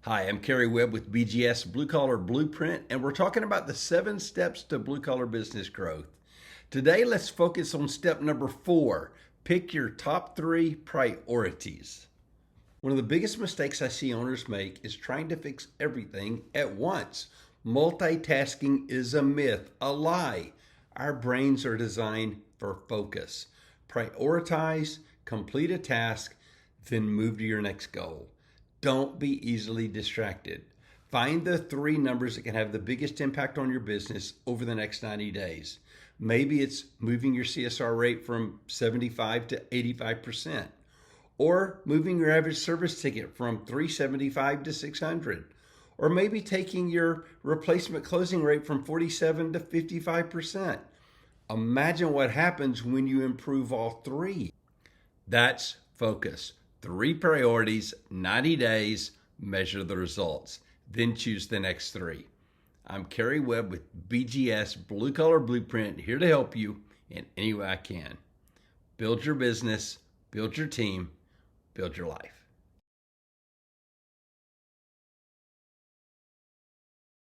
Hi, I'm Kerry Webb with BGS Blue Collar Blueprint, and we're talking about the 7 steps to blue collar business growth. Today, let's focus on step number 4. Pick your top 3 priorities. One of the biggest mistakes I see owners make is trying to fix everything at once. Multitasking is a myth, a lie. Our brains are designed for focus. Prioritize, complete a task, then move to your next goal. Don't be easily distracted. Find the 3 numbers that can have the biggest impact on your business over the next 90 days. Maybe it's moving your CSR rate from 75 to 85%, or moving your average service ticket from 375 to 600, or maybe taking your replacement closing rate from 47 to 55%. Imagine what happens when you improve all 3. That's focus. 3 priorities, 90 days, measure the results. Then choose the next 3. I'm Kerry Webb with BGS Blue Collar Blueprint, here to help you in any way I can. Build your business, build your team, build your life.